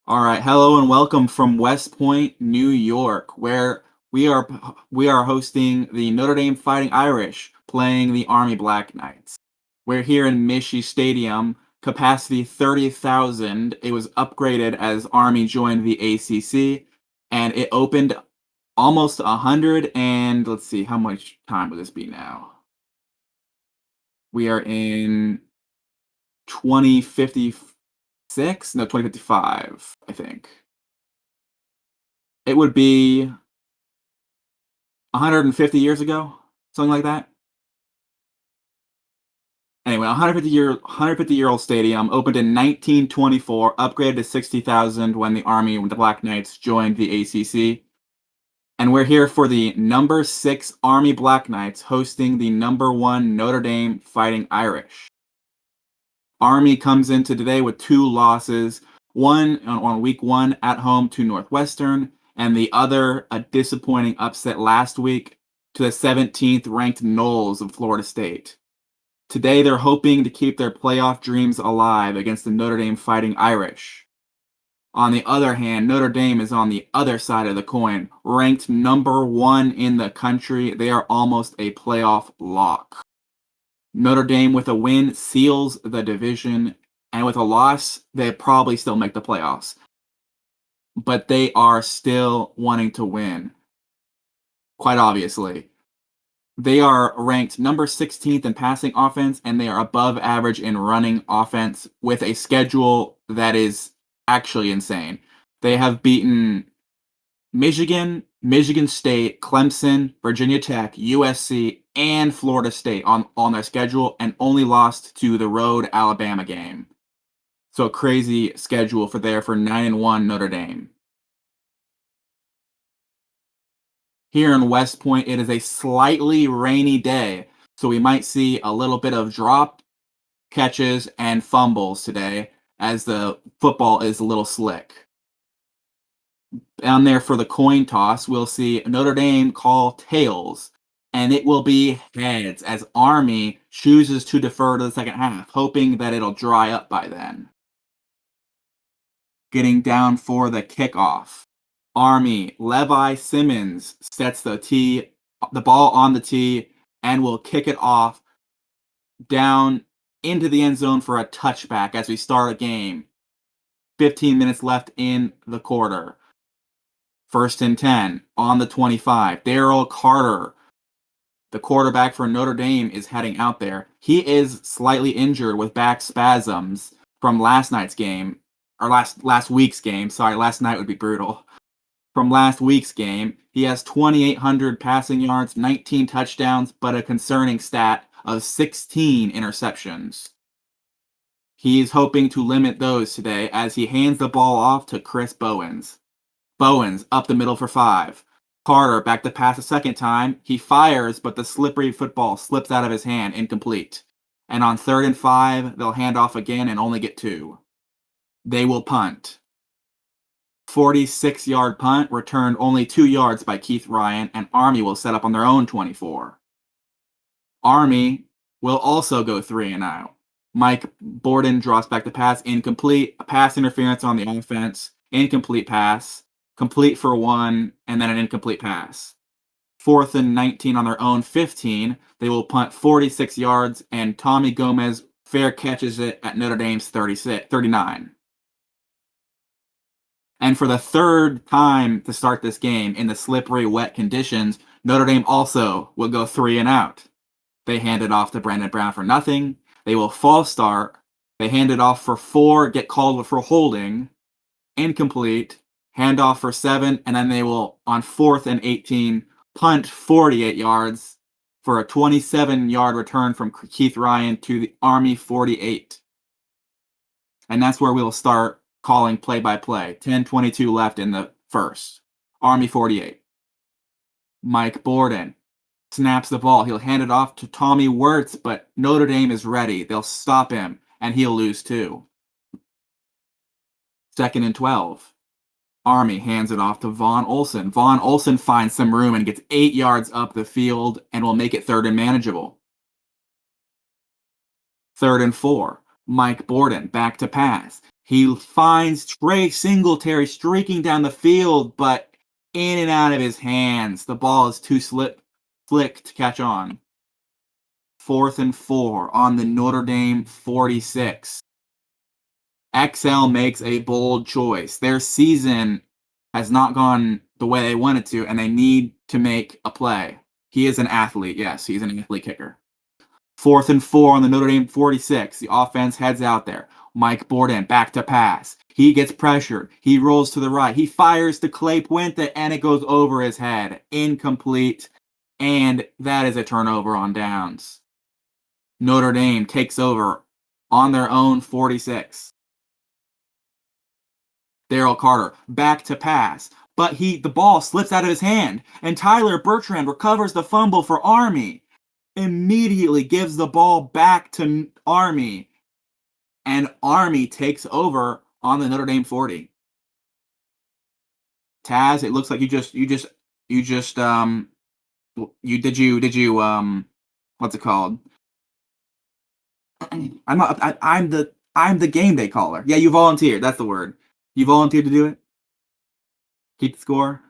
All right, hello and welcome from West Point, New York, where we are hosting the Notre Dame Fighting Irish playing the Army Black Knights. We're here in Michie Stadium, capacity 30,000. It was upgraded as Army joined the ACC, and it opened almost 100. And let's see, how much time would this be now? We are in 2056? No, 2055, I think. It would be 150 years ago, something like that. Anyway, 150-year-old stadium opened in 1924, upgraded to 60,000 when the Army, when the Black Knights joined the ACC. And we're here for the number 6 Army Black Knights hosting the number 1 Notre Dame Fighting Irish. Army comes into today with 2 losses, one on week 1 at home to Northwestern, and the other a disappointing upset last week to the 17th ranked Noles of Florida State. Today they're hoping to keep their playoff dreams alive against the Notre Dame Fighting Irish. On the other hand, Notre Dame is on the other side of the coin, ranked number 1 in the country. They are almost a playoff lock. Notre Dame with a win seals the division, and with a loss, they probably still make the playoffs. But they are still wanting to win. Quite obviously. They are ranked number 16th in passing offense, and they are above average in running offense with a schedule that is actually insane. They have beaten Michigan, Michigan State, Clemson, Virginia Tech, USC, and Florida State on their schedule, and only lost to the road Alabama game. So a crazy schedule for 9-1 Notre Dame. Here in West Point, it is a slightly rainy day, so we might see a little bit of drop catches and fumbles today as the football is a little slick. Down there for the coin toss, we'll see Notre Dame call tails, and it will be heads as Army chooses to defer to the second half, hoping that it'll dry up by then. Getting down for the kickoff. Army, Levi Simmons sets the ball on the tee, and will kick it off down into the end zone for a touchback as we start a game. 15 minutes left in the quarter. 1st and 10 on the 25. Daryl Carter, the quarterback for Notre Dame, is heading out there. He is slightly injured with back spasms from last night's game, or last week's game. Sorry, last night would be brutal. From last week's game, he has 2,800 passing yards, 19 touchdowns, but a concerning stat of 16 interceptions. He's hoping to limit those today as he hands the ball off to Chris Bowens. Bowens up the middle for 5. Carter back to pass a second time. He fires, but the slippery football slips out of his hand, incomplete. And on 3rd and 5, they'll hand off again and only get 2. They will punt. 46-yard punt, returned only 2 yards by Keith Ryan, and Army will set up on their own 24. Army will also go 3 and out. Mike Borden draws back the pass, incomplete. A pass interference on the offense, incomplete pass, complete for 1, and then an incomplete pass. 4th and 19 on their own 15. They will punt 46 yards, and Tommy Gomez fair catches it at Notre Dame's 39. And for the 3rd time to start this game in the slippery, wet conditions, Notre Dame also will go 3 and out. They hand it off to Brandon Brown for nothing. They will false start. They hand it off for 4, get called for holding, incomplete, hand off for 7, and then they will, on 4th and 18, punt 48 yards for a 27-yard return from Keith Ryan to the Army 48. And that's where we'll start calling play-by-play. 10:22 left in the first. Army 48. Mike Borden snaps the ball. He'll hand it off to Tommy Wirtz, but Notre Dame is ready. They'll stop him, and he'll lose 2. 2nd and 12. Army hands it off to Vaughn Olson. Vaughn Olson finds some room and gets 8 yards up the field and will make it 3rd and manageable. 3rd and 4. Mike Borden back to pass. He finds Trey Singletary streaking down the field, but in and out of his hands. The ball is too slick to catch on. 4th and 4 on the Notre Dame 46. XL makes a bold choice. Their season has not gone the way they wanted to, and they need to make a play. He is an athlete. Yes, he's an athlete kicker. 4th and 4 on the Notre Dame 46. The offense heads out there. Mike Borden back to pass. He gets pressured. He rolls to the right. He fires to Clay Puente, and it goes over his head. Incomplete. And that is a turnover on downs. Notre Dame takes over on their own 46. Daryl Carter back to pass, but the ball slips out of his hand, and Tyler Bertrand recovers the fumble for Army. Immediately gives the ball back to Army, and Army takes over on the Notre Dame 40. Taz, it looks like what's it called? I'm the game day caller. Yeah, you volunteered. That's the word. You volunteered to do it? Keep the score?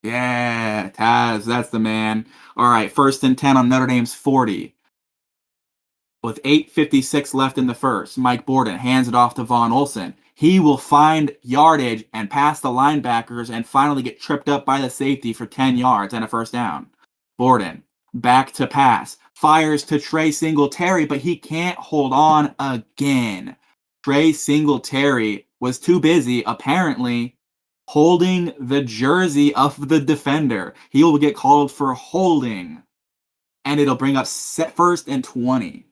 Yeah, Taz, that's the man. All right, 1st and 10 on Notre Dame's 40. With 8:56 left in the first, Mike Borden hands it off to Vaughn Olson. He will find yardage and pass the linebackers and finally get tripped up by the safety for 10 yards and a first down. Borden, back to pass, fires to Trey Singletary, but he can't hold on again. Trey Singletary was too busy, apparently, holding the jersey of the defender. He will get called for holding, and it'll bring up 1st and 20.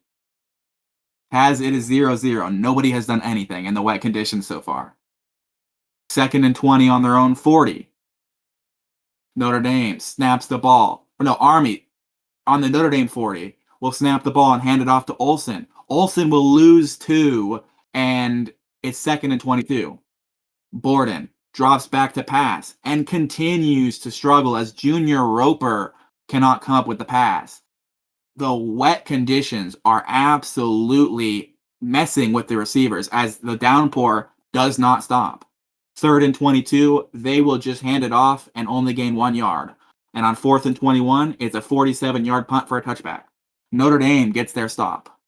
It is 0-0. Nobody has done anything in the wet conditions so far. 2nd and 20 on their own 40. Notre Dame snaps the ball. No, Army on the Notre Dame 40 will snap the ball and hand it off to Olson. Olson will lose 2, and it's 2nd and 22. Borden drops back to pass and continues to struggle as Junior Roper cannot come up with the pass. The wet conditions are absolutely messing with the receivers as the downpour does not stop. 3rd and 22, they will just hand it off and only gain 1 yard. And on 4th and 21, it's a 47-yard punt for a touchback. Notre Dame gets their stop.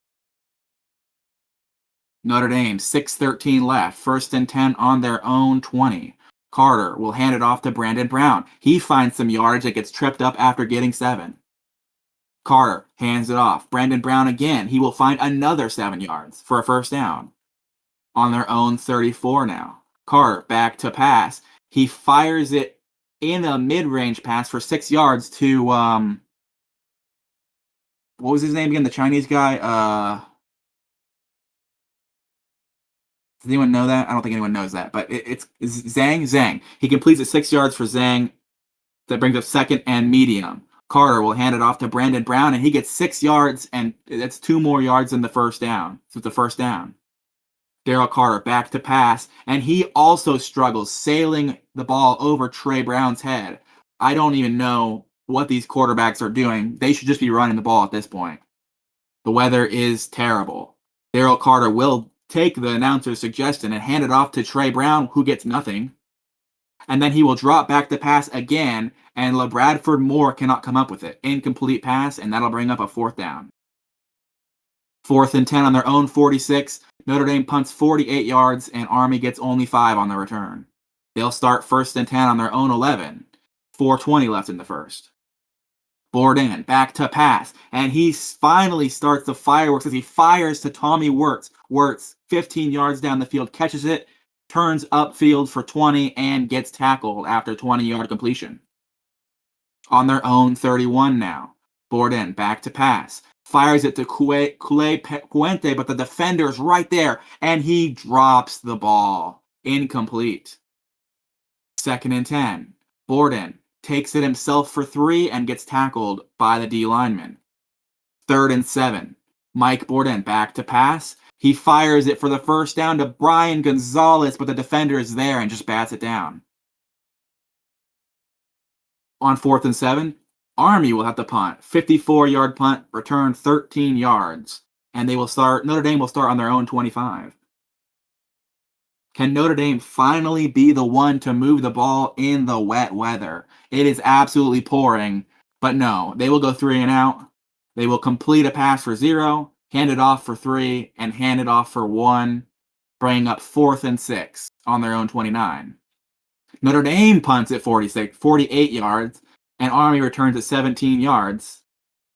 Notre Dame, 6:13 left, 1st and 10 on their own 20. Carter will hand it off to Brandon Brown. He finds some yardage that gets tripped up after getting 7. Carter hands it off. Brandon Brown again. He will find another 7 yards for a first down. On their own 34 now. Carter back to pass. He fires it in a mid-range pass for 6 yards to, what was his name again? The Chinese guy? Does anyone know that? I don't think anyone knows that, but it's Zhang. He completes it 6 yards for Zhang. That brings up 2nd and medium. Carter will hand it off to Brandon Brown, and he gets 6 yards, and that's 2 more yards than the first down. So it's the first down. Daryl Carter back to pass, and he also struggles, sailing the ball over Trey Brown's head. I don't even know what these quarterbacks are doing. They should just be running the ball at this point. The weather is terrible. Daryl Carter will take the announcer's suggestion and hand it off to Trey Brown, who gets nothing. And then he will drop back the pass again, and LaBradford Moore cannot come up with it. Incomplete pass, and that'll bring up a 4th down. 4th and 10 on their own 46. Notre Dame punts 48 yards, and Army gets only 5 on the return. They'll start 1st and 10 on their own 11. 4:20 left in the first. Borden back to pass, and he finally starts the fireworks as he fires to Tommy Wirtz. Wirtz, 15 yards down the field, catches it, turns upfield for 20, and gets tackled after 20-yard completion. On their own 31 now. Borden back to pass. Fires it to Clay Puente, but the defender's right there, and he drops the ball. Incomplete. 2nd and 10. Borden takes it himself for 3 and gets tackled by the D lineman. 3rd and 7. Mike Borden back to pass. He fires it for the first down to Brian Gonzalez, but the defender is there and just bats it down. On 4th and 7, Army will have to punt. 54-yard punt, return 13 yards. and Notre Dame will start on their own 25. Can Notre Dame finally be the one to move the ball in the wet weather? It is absolutely pouring, but no, they will go 3 and out. They will complete a pass for 0, hand it off for 3, and hand it off for 1, bringing up 4th and 6 on their own 29. Notre Dame punts at 48 yards, and Army returns at 17 yards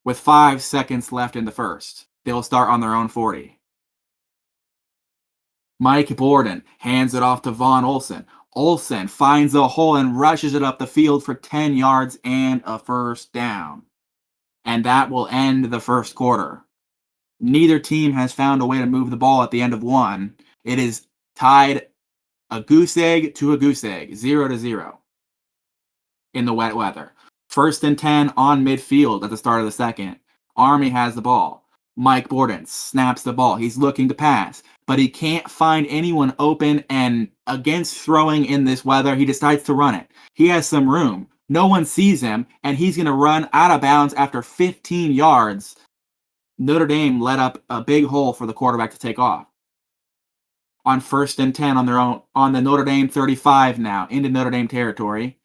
with 5 seconds left in the first. They will start on their own 40. Mike Borden hands it off to Vaughn Olson. Olson finds a hole and rushes it up the field for 10 yards and a first down. And that will end the first quarter. Neither team has found a way to move the ball at the end of one. It is tied a goose egg to a goose egg, 0-0 in the wet weather. 1st and 10 on midfield at the start of the second. Army has the ball. Mike Borden snaps the ball. He's looking to pass, but he can't find anyone open, and against throwing in this weather, he decides to run it. He has some room. No one sees him, and he's going to run out of bounds after 15 yards. Notre Dame let up a big hole for the quarterback to take off. On 1st and 10 on the Notre Dame 35 now, into Notre Dame territory.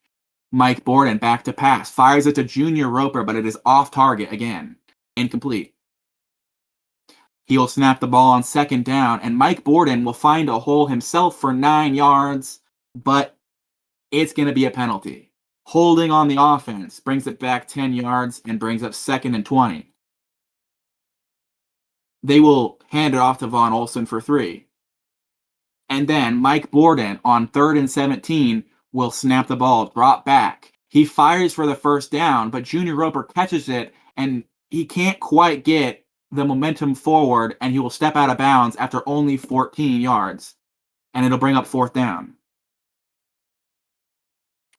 Mike Borden back to pass, fires it to Junior Roper, but it is off target again. Incomplete. He will snap the ball on 2nd down, and Mike Borden will find a hole himself for 9 yards, but it's going to be a penalty. Holding on the offense brings it back 10 yards and brings up 2nd and 20. They will hand it off to Vaughn Olson for 3. And then Mike Borden on 3rd and 17 will snap the ball, drop back. He fires for the first down, but Junior Roper catches it, and he can't quite get the momentum forward, and he will step out of bounds after only 14 yards, and it'll bring up 4th down.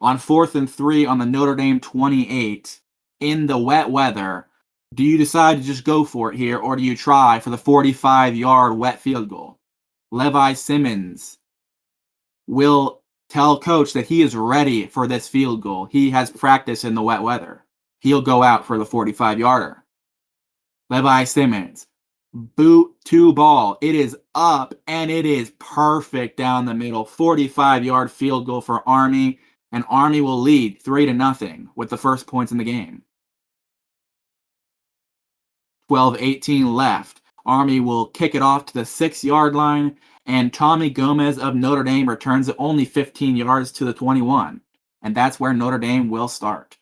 On 4th and 3 on the Notre Dame 28, in the wet weather, do you decide to just go for it here, or do you try for the 45-yard wet field goal? Levi Simmons will tell coach that he is ready for this field goal. He has practice in the wet weather. He'll go out for the 45-yarder. Levi Simmons, boot to ball. It is up, and it is perfect down the middle. 45-yard field goal for Army, and Army will lead 3-0 with the first points in the game. 12:18 left. Army will kick it off to the 6-yard line, and Tommy Gomez of Notre Dame returns it only 15 yards to the 21, and that's where Notre Dame will start.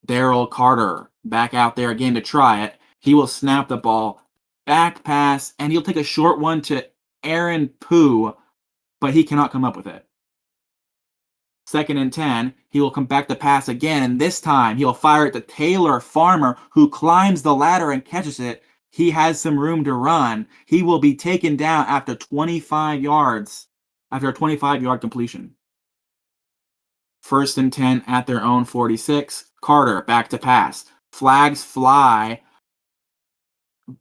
Daryl Carter back out there again to try it. He will snap the ball, back pass, and he'll take a short one to Aaron Pooh, but he cannot come up with it. 2nd and 10, he will come back to pass again, and this time he'll fire it to Taylor Farmer, who climbs the ladder and catches it. He has some room to run. He will be taken down after 25 yards, after a 25-yard completion. 1st and 10 at their own 46. Carter back to pass. Flags fly,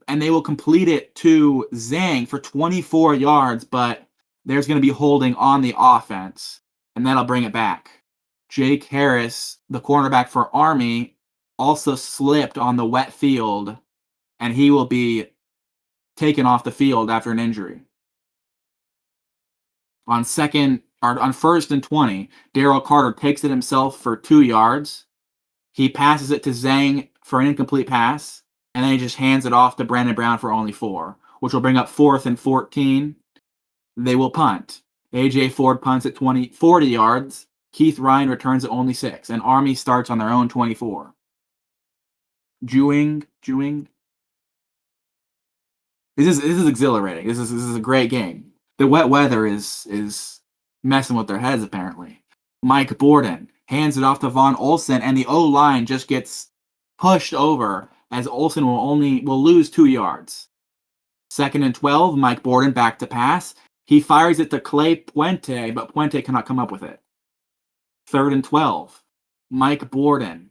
and they will complete it to Zhang for 24 yards, but there's going to be holding on the offense, and that'll bring it back. Jake Harris, the cornerback for Army, also slipped on the wet field, and he will be taken off the field after an injury. On 1st and 20, Daryl Carter takes it himself for 2 yards. He passes it to Zhang for an incomplete pass, and then he just hands it off to Brandon Brown for only 4, which will bring up 4th and 14. They will punt. A.J. Ford punts at 40 yards. Keith Ryan returns at only 6, and Army starts on their own 24. Jewing. This is exhilarating. This is a great game. The wet weather is messing with their heads, apparently. Mike Borden hands it off to Vaughn Olson, and the O-line just gets pushed over as Olson will lose 2 yards. 2nd and 12, Mike Borden back to pass. He fires it to Clay Puente, but Puente cannot come up with it. 3rd and 12, Mike Borden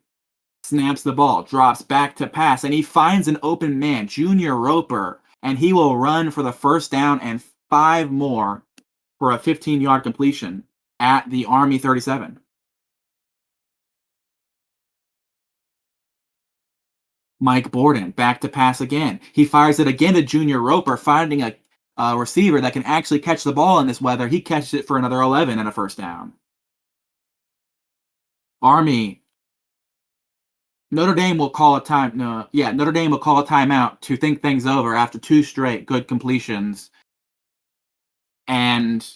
snaps the ball, drops back to pass, and he finds an open man, Junior Roper, and he will run for the first down and 5 more for a 15-yard completion at the Army 37. Mike Borden, back to pass again. He fires it again to Junior Roper, finding a receiver that can actually catch the ball in this weather. He catches it for another 11 and a first down. Army. Notre Dame will call a time. No, yeah, Notre Dame will call a timeout to think things over after two straight good completions. And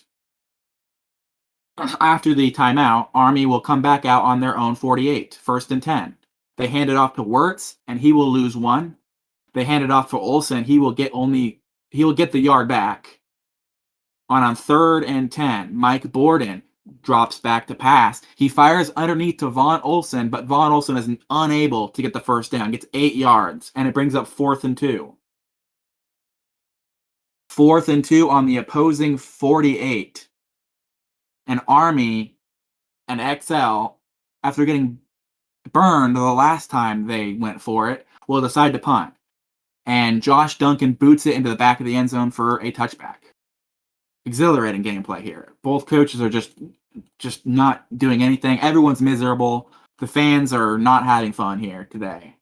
after the timeout, Army will come back out on their own 48, 1st and 10. They hand it off to Wirtz, and he will lose one. They hand it off to Olsen. He will get the yard back. On 3rd and 10, Mike Borden drops back to pass. He fires underneath to Vaughn Olsen, but Vaughn Olsen is unable to get the first down. Gets 8 yards, and it brings up 4th and 2. 4th and 2 on the opposing 48. And Army and XL, after getting burned the last time they went for it, will decide to punt. And Josh Duncan boots it into the back of the end zone for a touchback. Exhilarating gameplay here. Both coaches are just not doing anything. Everyone's miserable. The fans are not having fun here today.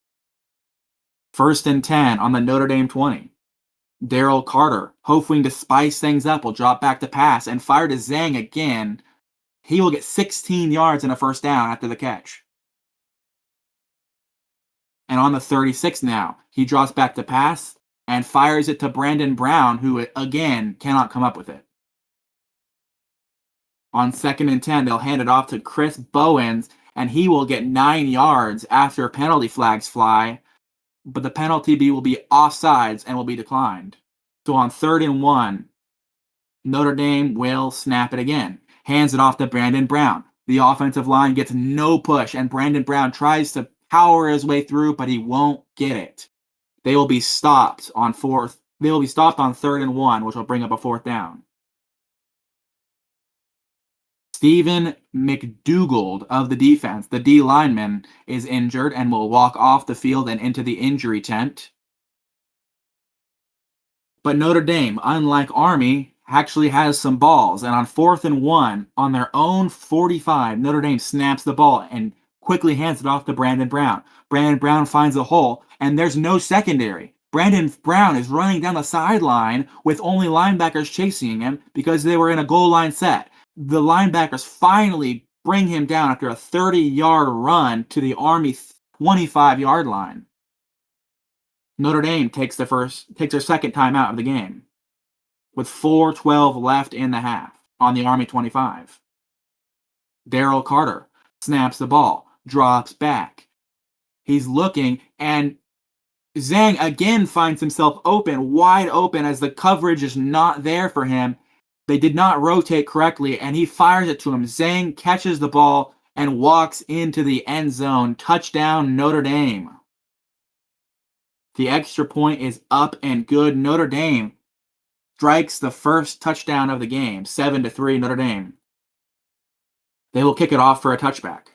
1st and 10 on the Notre Dame 20. Daryl Carter, hoping to spice things up, will drop back to pass and fire to Zhang again. He will get 16 yards and a first down after the catch. And on the 36 now, he drops back to pass and fires it to Brandon Brown, who again cannot come up with it. On 2nd and 10, they'll hand it off to Chris Bowens, and he will get 9 yards after penalty flags fly, but the penalty will be offsides and will be declined. So on 3rd and 1, Notre Dame will snap it again. Hands it off to Brandon Brown. The offensive line gets no push, and Brandon Brown tries to power his way through, but he won't get it. They will be stopped on 3rd and 1, which will bring up a 4th down. Stephen McDougald of the defense, the D lineman, is injured and will walk off the field and into the injury tent. But Notre Dame, unlike Army, actually has some balls. And on 4th and 1, on their own 45, Notre Dame snaps the ball and quickly hands it off to Brandon Brown. Brandon Brown finds a hole, and there's no secondary. Brandon Brown is running down the sideline with only linebackers chasing him because they were in a goal line set. The linebackers finally bring him down after a 30-yard run to the Army 25-yard line. Notre Dame takes their second timeout of the game with 4:12 left in the half on the Army 25. Daryl Carter snaps the ball, drops back. He's looking, and Zhang again finds himself wide open, as the coverage is not there for him. They did not rotate correctly, and he fires it to him. Zhang catches the ball and walks into the end zone. Touchdown, Notre Dame. The extra point is up and good. Notre Dame strikes the first touchdown of the game. 7-3 Notre Dame. They will kick it off for a touchback,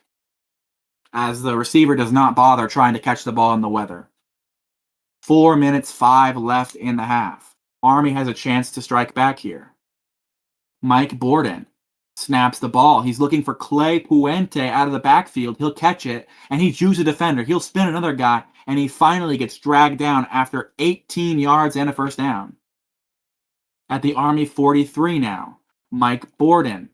as the receiver does not bother trying to catch the ball in the weather. 4 minutes 5 left in the half. Army has a chance to strike back here. Mike Borden snaps the ball. He's looking for Clay Puente out of the backfield. He'll catch it, and he juices a defender. He'll spin another guy, and he finally gets dragged down after 18 yards and a first down. At the Army 43 now, Mike Borden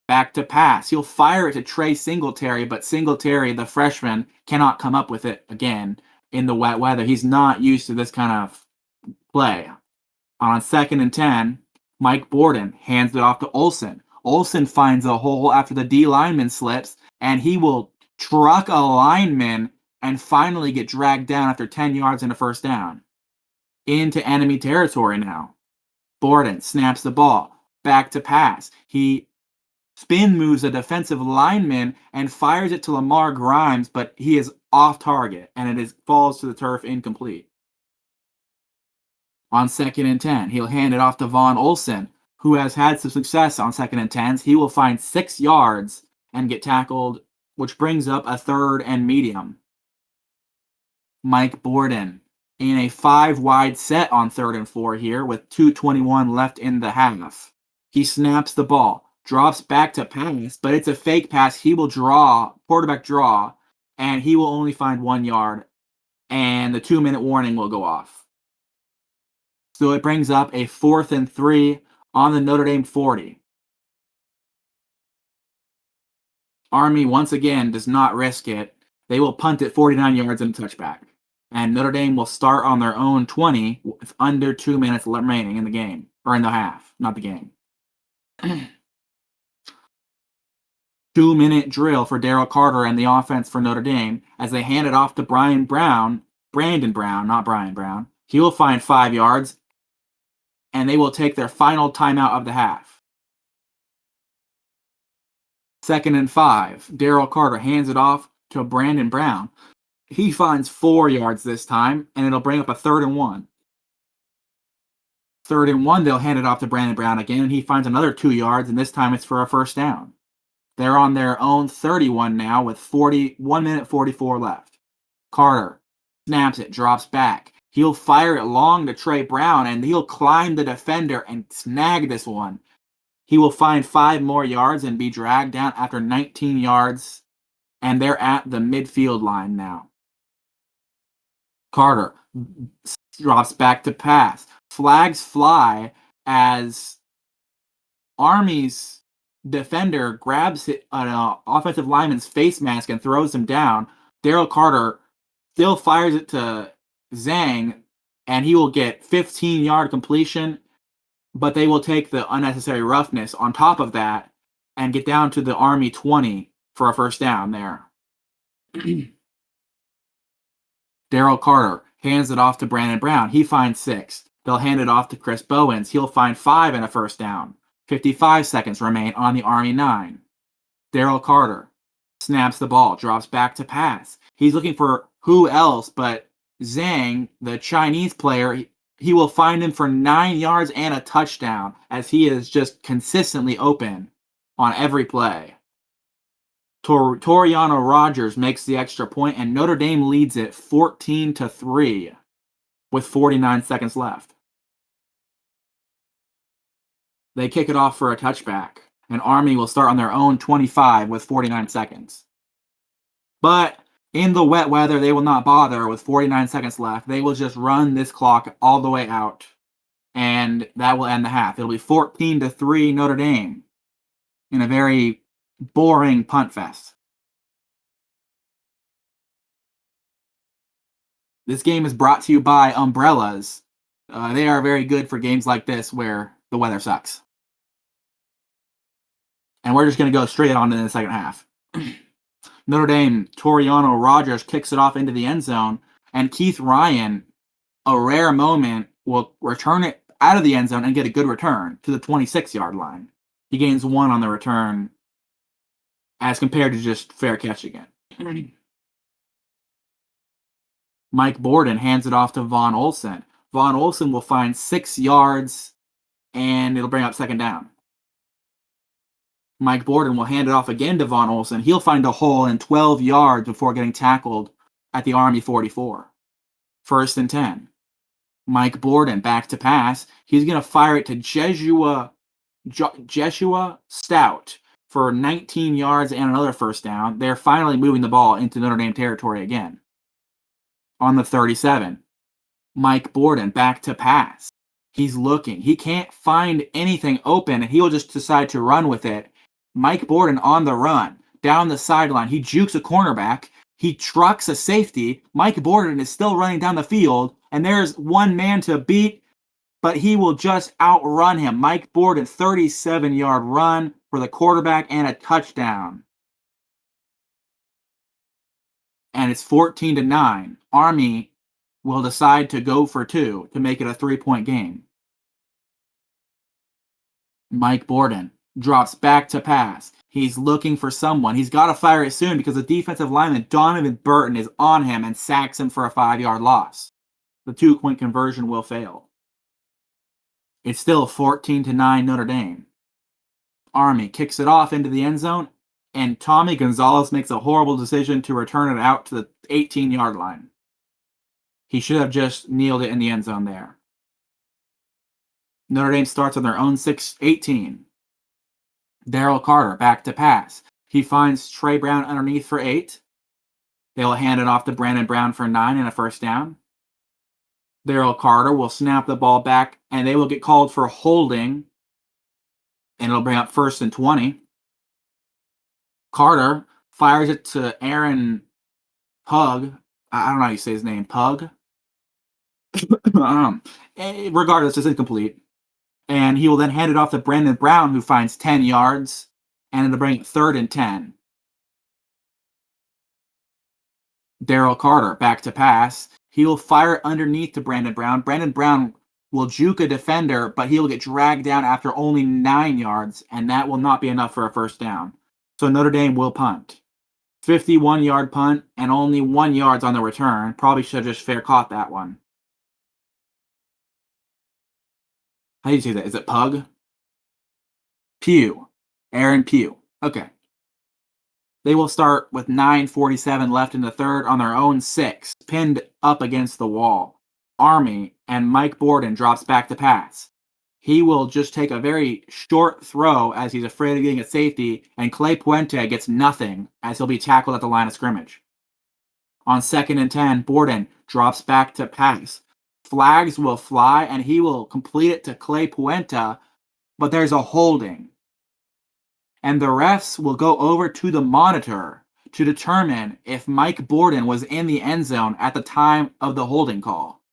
back to pass. He'll fire it to Trey Singletary, but Singletary, the freshman, cannot come up with it again in the wet weather. He's not used to this kind of play. On 2nd and 10, Mike Borden hands it off to Olsen. Olsen finds a hole after the D lineman slips, and he will truck a lineman and finally get dragged down after 10 yards and a first down. Into enemy territory now. Borden snaps the ball. Back to pass. He spin moves a defensive lineman and fires it to Lamar Grimes, but he is off target, and it falls to the turf incomplete. On 2nd and 10, he'll hand it off to Vaughn Olsen, who has had some success on 2nd and 10s. He will find 6 yards and get tackled, which brings up a 3rd and medium. Mike Borden in a 5-wide set on 3rd and 4 here with 2:21 left in the half. He snaps the ball, drops back to pass, but it's a fake pass. He will quarterback draw, and he will only find 1 yard and the 2-minute warning will go off. So it brings up a 4th and 3 on the Notre Dame 40. Army, once again, does not risk it. They will punt it 49 yards and a touchback. And Notre Dame will start on their own 20 with under 2 minutes remaining in the game. Or in the half, not the game. 2-minute drill for Daryl Carter and the offense for Notre Dame as they hand it off to Brandon Brown, not Brian Brown. He will find 5 yards, and they will take their final timeout of the half. 2nd and 5. Daryl Carter hands it off to Brandon Brown. He finds 4 yards this time, and it'll bring up a 3rd and 1. 3rd and 1, they'll hand it off to Brandon Brown again, and he finds another 2 yards, and this time it's for a first down. They're on their own 31 now with 1 minute 44 left. Carter snaps it, drops back. He'll fire it long to Trey Brown, and he'll climb the defender and snag this one. He will find 5 more yards and be dragged down after 19 yards, and they're at the midfield line now. Carter drops back to pass. Flags fly as Army's defender grabs an offensive lineman's face mask and throws him down. Daryl Carter still fires it to Zhang, and he will get 15-yard completion, but they will take the unnecessary roughness on top of that and get down to the Army 20 for a first down there. Daryl Carter hands it off to Brandon Brown. He finds 6. They'll hand it off to Chris Bowens. He'll find 5 and a first down. 55 seconds remain on the Army 9. Daryl Carter snaps the ball, drops back to pass. He's looking for who else but Zhang, the Chinese player. He will find him for 9 yards and a touchdown as he is just consistently open on every play. Toriano Rogers makes the extra point, and Notre Dame leads it 14-3 with 49 seconds left. They kick it off for a touchback, and Army will start on their own 25 with 49 seconds. But in the wet weather, they will not bother with 49 seconds left. They will just run this clock all the way out, and that will end the half. It'll be 14-3 Notre Dame in a very boring punt fest. This game is brought to you by umbrellas. They are very good for games like this where the weather sucks. And we're just going to go straight on to the second half. Notre Dame, Toriano Rogers kicks it off into the end zone, and Keith Ryan, a rare moment, will return it out of the end zone and get a good return to the 26-yard line. He gains 1 on the return as compared to just fair catching it. Mike Borden hands it off to Von Olsen. Von Olsen will find 6 yards, and it'll bring up second down. Mike Borden will hand it off again to Von Olsen. He'll find a hole in 12 yards before getting tackled at the Army 44. 1st and 10. Mike Borden back to pass. He's going to fire it to Jeshua Stout for 19 yards and another first down. They're finally moving the ball into Notre Dame territory again. On the 37, Mike Borden back to pass. He's looking. He can't find anything open, and he'll just decide to run with it. Mike Borden on the run, down the sideline. He jukes a cornerback. He trucks a safety. Mike Borden is still running down the field, and there's one man to beat, but he will just outrun him. Mike Borden, 37-yard run for the quarterback and a touchdown. And it's 14-9. Army will decide to go for 2 to make it a 3-point game. Mike Borden drops back to pass. He's looking for someone. He's got to fire it soon because the defensive lineman, Donovan Burton, is on him and sacks him for a 5-yard loss. The 2-point conversion will fail. It's still 14-9 Notre Dame. Army kicks it off into the end zone, and Tommy Gonzalez makes a horrible decision to return it out to the 18-yard line. He should have just kneeled it in the end zone there. Notre Dame starts on their own 6-18. Daryl Carter back to pass. He finds Trey Brown underneath for 8. They'll hand it off to Brandon Brown for 9 and a first down. Daryl Carter will snap the ball back, and they will get called for holding, and it'll bring up 1st and 20. Carter fires it to Aaron Pug. I don't know how you say his name. Pug? Regardless, it's incomplete. And he will then hand it off to Brandon Brown, who finds 10 yards, and it'll bring it 3rd and 10. Daryl Carter back to pass. He will fire underneath to Brandon Brown. Brandon Brown will juke a defender, but he will get dragged down after only 9 yards, and that will not be enough for a first down. So Notre Dame will punt. 51-yard punt and only 1 yard on the return. Probably should have just fair caught that one. How do you say that? Is it Pug? Pugh. Aaron Pugh. Okay. They will start with 9:47 left in the third on their own 6, pinned up against the wall. Army and Mike Borden drops back to pass. He will just take a very short throw as he's afraid of getting a safety, and Clay Puente gets nothing as he'll be tackled at the line of scrimmage. On 2nd and 10, Borden drops back to pass. Flags will fly, and he will complete it to Clay Puente, but there's a holding. And the refs will go over to the monitor to determine if Mike Borden was in the end zone at the time of the holding call.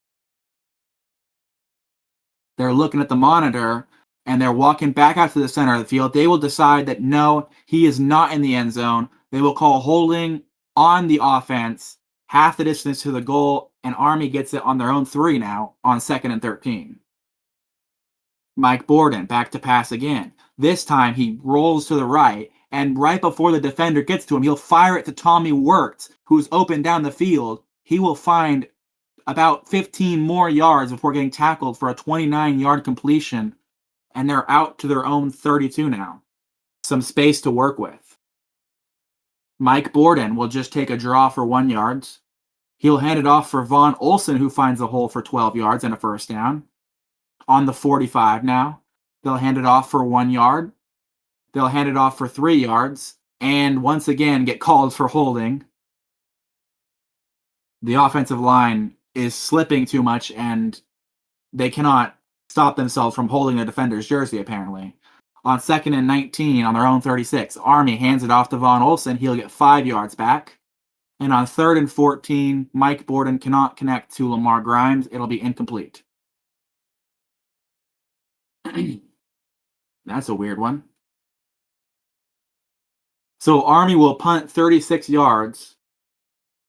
They're looking at the monitor, and they're walking back out to the center of the field. They will decide that no, he is not in the end zone. They will call holding on the offense, half the distance to the goal, and Army gets it on their own 3 now on 2nd and 13. Mike Borden back to pass again. This time he rolls to the right, and right before the defender gets to him, he'll fire it to Tommy Wirtz, who's open down the field. He will find about 15 more yards before getting tackled for a 29-yard completion, and they're out to their own 32 now. Some space to work with. Mike Borden will just take a draw for 1 yard. He'll hand it off for Vaughn Olson, who finds a hole for 12 yards and a first down. On the 45 now, they'll hand it off for 1 yard. They'll hand it off for 3 yards, and once again get called for holding. The offensive line is slipping too much, and they cannot stop themselves from holding the defender's jersey, apparently. On 2nd and 19 on their own 36, Army hands it off to Vaughn Olson. He'll get 5 yards back. And on 3rd and 14, Mike Borden cannot connect to Lamar Grimes. It'll be incomplete. That's a weird one. So Army will punt 36 yards.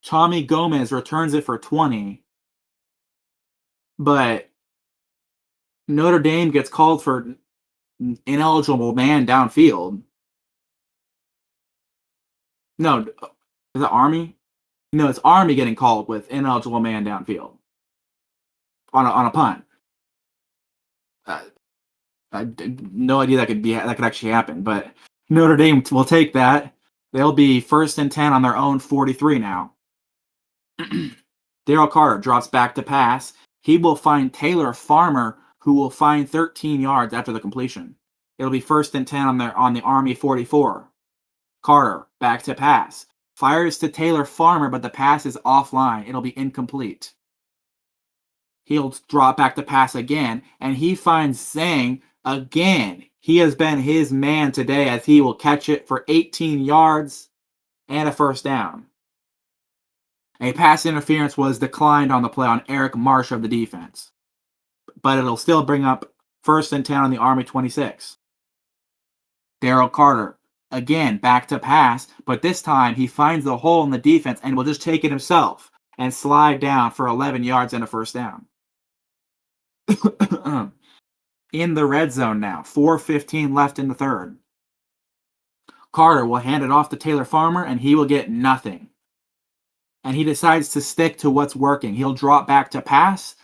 Tommy Gomez returns it for 20. But Notre Dame gets called for ineligible man downfield. No, is it Army? No, it's Army getting called with ineligible man downfield on a punt. I had no idea that could actually happen, but Notre Dame will take that. They'll be 1st and 10 on their own 43 now. Daryl Carter drops back to pass. He will find Taylor Farmer, who will find 13 yards after the completion. It'll be 1st and 10 on the Army 44. Carter back to pass. Fires to Taylor Farmer, but the pass is offline. It'll be incomplete. He'll drop back to pass again, and he finds Zhang again. He has been his man today as he will catch it for 18 yards and a first down. A pass interference was declined on the play on Eric Marsh of the defense, but it'll still bring up 1st and 10 on the Army 26. Daryl Carter, again, back to pass, but this time he finds the hole in the defense and will just take it himself and slide down for 11 yards and a first down. In the red zone now, 4:15 left in the third. Carter will hand it off to Taylor Farmer, and he will get nothing. And he decides to stick to what's working. He'll drop back to pass,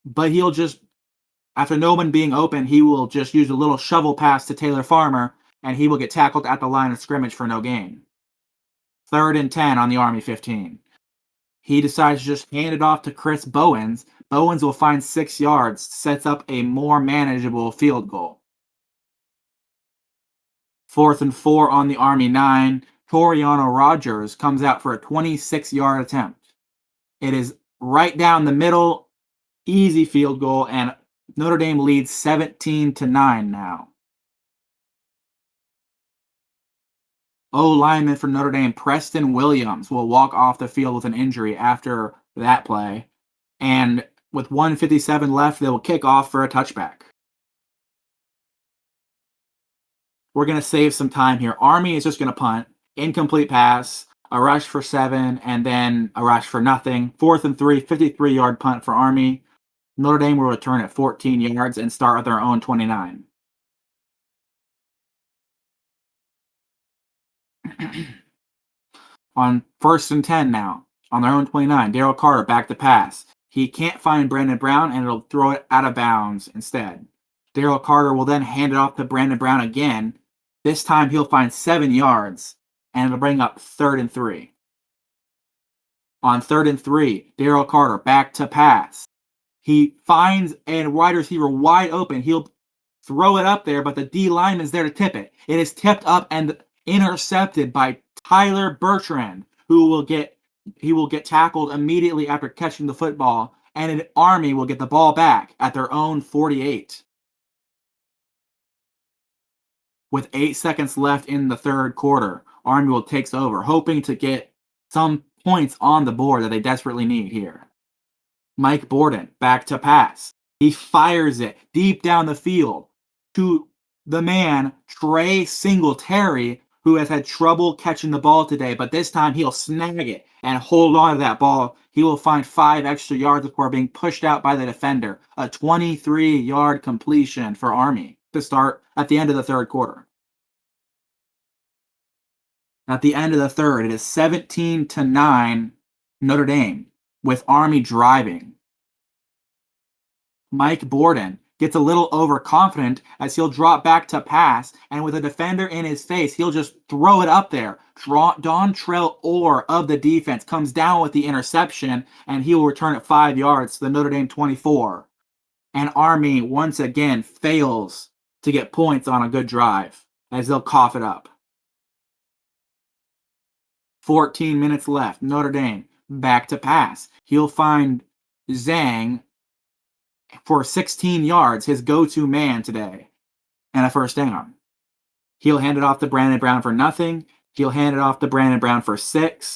but he'll just, after no one being open, he will just use a little shovel pass to Taylor Farmer, and he will get tackled at the line of scrimmage for no gain. 3rd and 10 on the Army 15. He decides to just hand it off to Chris Bowens. Bowens will find 6 yards, sets up a more manageable field goal. 4th and 4 on the Army 9. Toriano Rogers comes out for a 26-yard attempt. It is right down the middle, easy field goal, and Notre Dame leads 17-9 now. Lineman for Notre Dame, Preston Williams, will walk off the field with an injury after that play. And with 1:57 left, they will kick off for a touchback. We're going to save some time here. Army is just going to punt, incomplete pass, a rush for 7, and then a rush for nothing. 4th and 3, 53-yard punt for Army. Notre Dame will return at 14 yards and start at their own 29. On 1st and 10 now, on their own 29, Daryl Carter back to pass. He can't find Brandon Brown, and it'll throw it out of bounds instead. Daryl Carter will then hand it off to Brandon Brown again. This time he'll find 7 yards, and it'll bring up 3rd and 3. On 3rd and 3, Daryl Carter back to pass. He finds a wide receiver wide open. He'll throw it up there, but the D lineman's there to tip it. It is tipped up and intercepted by Tyler Bertrand, who will get tackled immediately after catching the football, and an Army will get the ball back at their own 48. With 8 seconds left in the third quarter, Army will take over, hoping to get some points on the board that they desperately need here. Mike Borden back to pass. He fires it deep down the field to the man, Trey Singletary, who has had trouble catching the ball today, but this time he'll snag it and hold on to that ball. He will find 5 extra yards before being pushed out by the defender. A 23-yard completion for Army to start at the end of the third quarter. At the end of the third, it is 17-9 Notre Dame, with Army driving. Mike Borden gets a little overconfident as he'll drop back to pass, and with a defender in his face, he'll just throw it up there. Dontrell Orr of the defense comes down with the interception, and he will return it 5 yards to the Notre Dame 24. And Army once again fails to get points on a good drive as they'll cough it up. 14 minutes left. Notre Dame back to pass. He'll find Zhang for 16 yards, his go-to man today, and a first down. He'll hand it off to Brandon Brown for nothing. He'll hand it off to Brandon Brown for 6.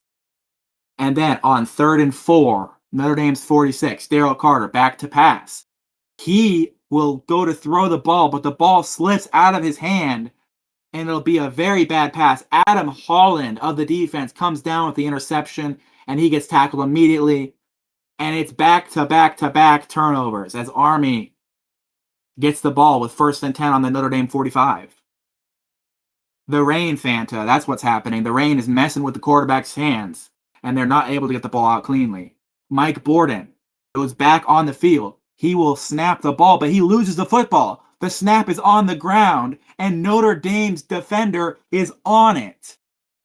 And then on 3rd and 4, Notre Dame's 46, Daryl Carter back to pass. He will go to throw the ball, but the ball slips out of his hand, and it'll be a very bad pass. Adam Holland of the defense comes down with the interception, and he gets tackled immediately. And it's back-to-back-to-back turnovers as Army gets the ball with 1st and 10 on the Notre Dame 45. The rain, Fanta, that's what's happening. The rain is messing with the quarterback's hands, and they're not able to get the ball out cleanly. Mike Borden goes back on the field. He will snap the ball, but he loses the football. The snap is on the ground, and Notre Dame's defender is on it.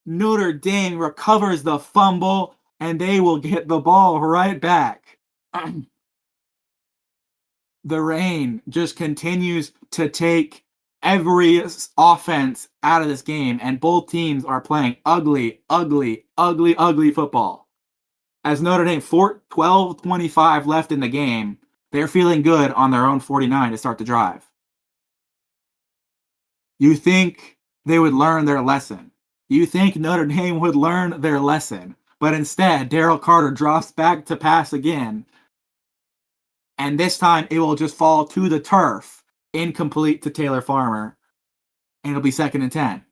Notre Dame recovers the fumble, and they will get the ball right back. The rain just continues to take every offense out of this game, and both teams are playing ugly football. As Notre Dame 12:25 left in the game, they're feeling good on their own 49 to start the drive. You think they would learn their lesson. You think Notre Dame would learn their lesson. But instead, Daryl Carter drops back to pass again. And this time, it will just fall to the turf. Incomplete to Taylor Farmer. And it'll be 2nd and 10.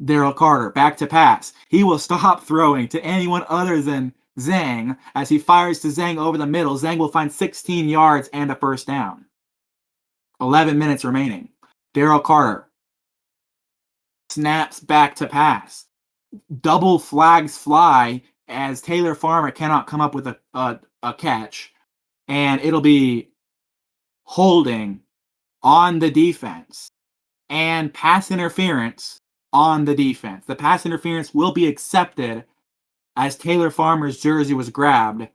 Daryl Carter back to pass. He will stop throwing to anyone other than Zhang. As he fires to Zhang over the middle, Zhang will find 16 yards and a first down. 11 minutes remaining. Daryl Carter snaps back to pass. Double flags fly as Taylor Farmer cannot come up with a catch, and it'll be holding on the defense and pass interference on the defense. The pass interference will be accepted as Taylor Farmer's jersey was grabbed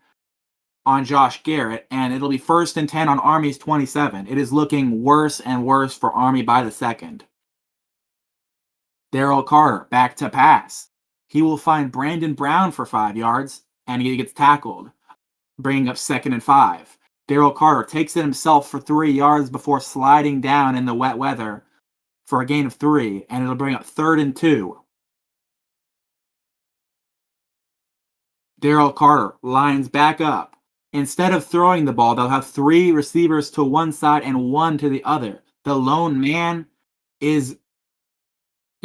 on Josh Garrett, and it'll be 1st and 10 on Army's 27. It is looking worse and worse for Army by the second. Daryl Carter back to pass. He will find Brandon Brown for 5 yards, and he gets tackled, bringing up 2nd and 5. Daryl Carter takes it himself for 3 yards before sliding down in the wet weather for a gain of 3, and it'll bring up 3rd and 2. Daryl Carter lines back up. Instead of throwing the ball, they'll have 3 receivers to one side and 1 to the other. The lone man is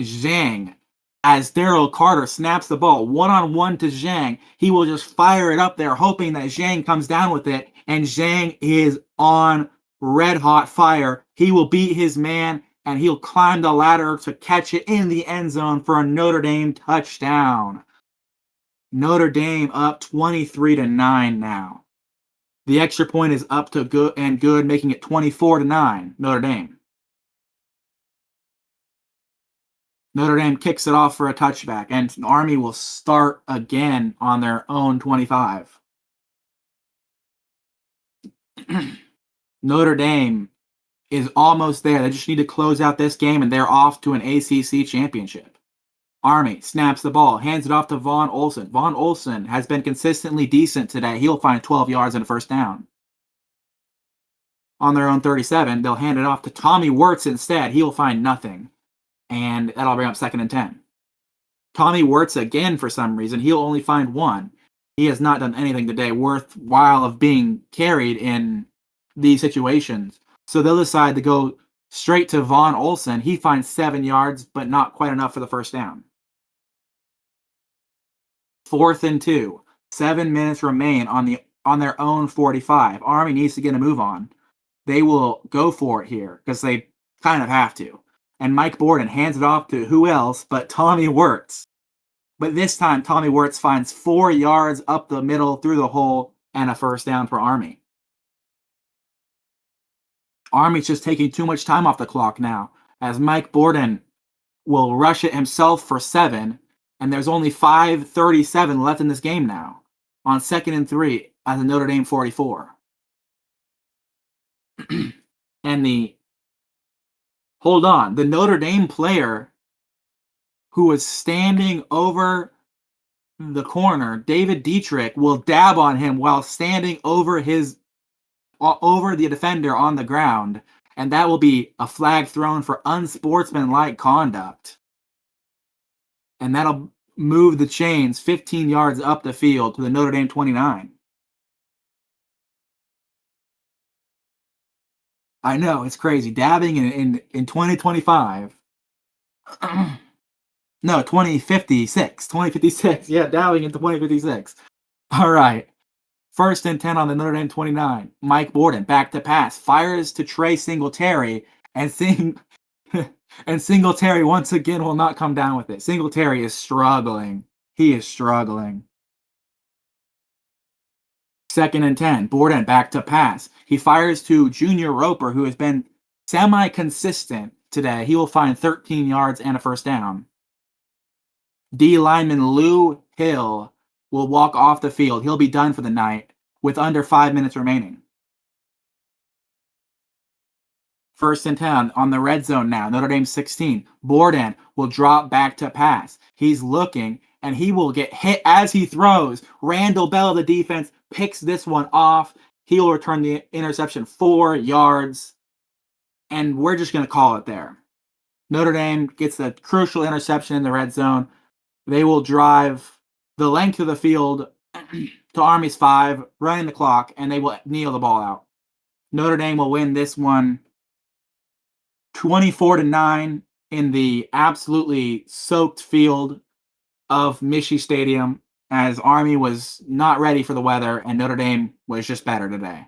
Zhang. As Daryl Carter snaps the ball one-on-one to Zhang, he will just fire it up there, hoping that Zhang comes down with it, and Zhang is on red-hot fire. He will beat his man, and he'll climb the ladder to catch it in the end zone for a Notre Dame touchdown. Notre Dame up 23-9 now. The extra point is up to good, making it 24-9, Notre Dame. Notre Dame kicks it off for a touchback, and Army will start again on their own 25. Notre Dame is almost there. They just need to close out this game, and they're off to an ACC championship. Army snaps the ball, hands it off to Vaughn Olson. Vaughn Olson has been consistently decent today. He'll find 12 yards and a first down. On their own 37, they'll hand it off to Tommy Wirtz instead. He'll find nothing, and that'll bring up 2nd and 10. Tommy Wirtz again, for some reason, he'll only find 1. He has not done anything today worthwhile of being carried in these situations. So they'll decide to go straight to Vaughn Olson. He finds 7 yards, but not quite enough for the first down. 4th and 2. 7 minutes remain on their own 45. Army needs to get a move on. They will go for it here because they kind of have to. And Mike Borden hands it off to who else but Tommy Wirtz. But this time, Tommy Wirtz finds 4 yards up the middle through the hole and a first down for Army. Army's just taking too much time off the clock now, as Mike Borden will rush it himself for 7, and there's only 5:37 left in this game now, on 2nd and 3 at the Notre Dame 44. And the Notre Dame player who was standing over the corner, David Dietrich, will dab on him while standing over the defender on the ground, and that will be a flag thrown for unsportsmanlike conduct. And that'll move the chains 15 yards up the field to the Notre Dame 29. I know, it's crazy. Dabbing in 2025. No, 2056. 2056. Yeah, dabbing in 2056. All right. 1st and 10 on the Notre Dame 29. Mike Borden, back to pass, fires to Trey Singletary, and Singletary once again will not come down with it. Singletary is struggling. He is struggling. 2nd and 10. Borden back to pass. He fires to Junior Roper, who has been semi-consistent today. He will find 13 yards and a first down. D lineman Lou Hill will walk off the field. He'll be done for the night with under 5 minutes remaining. 1st and 10 on the red zone now. Notre Dame 16. Borden will drop back to pass. He's looking, and he will get hit as he throws. Randall Bell, the defense, picks this one off. He will return the interception 4 yards, and we're just going to call it there. Notre Dame gets the crucial interception in the red zone. They will drive the length of the field to Army's 5, running the clock, and they will kneel the ball out. Notre Dame will win this one 24-9 in the absolutely soaked field of Michie Stadium, as Army was not ready for the weather and Notre Dame was just better today.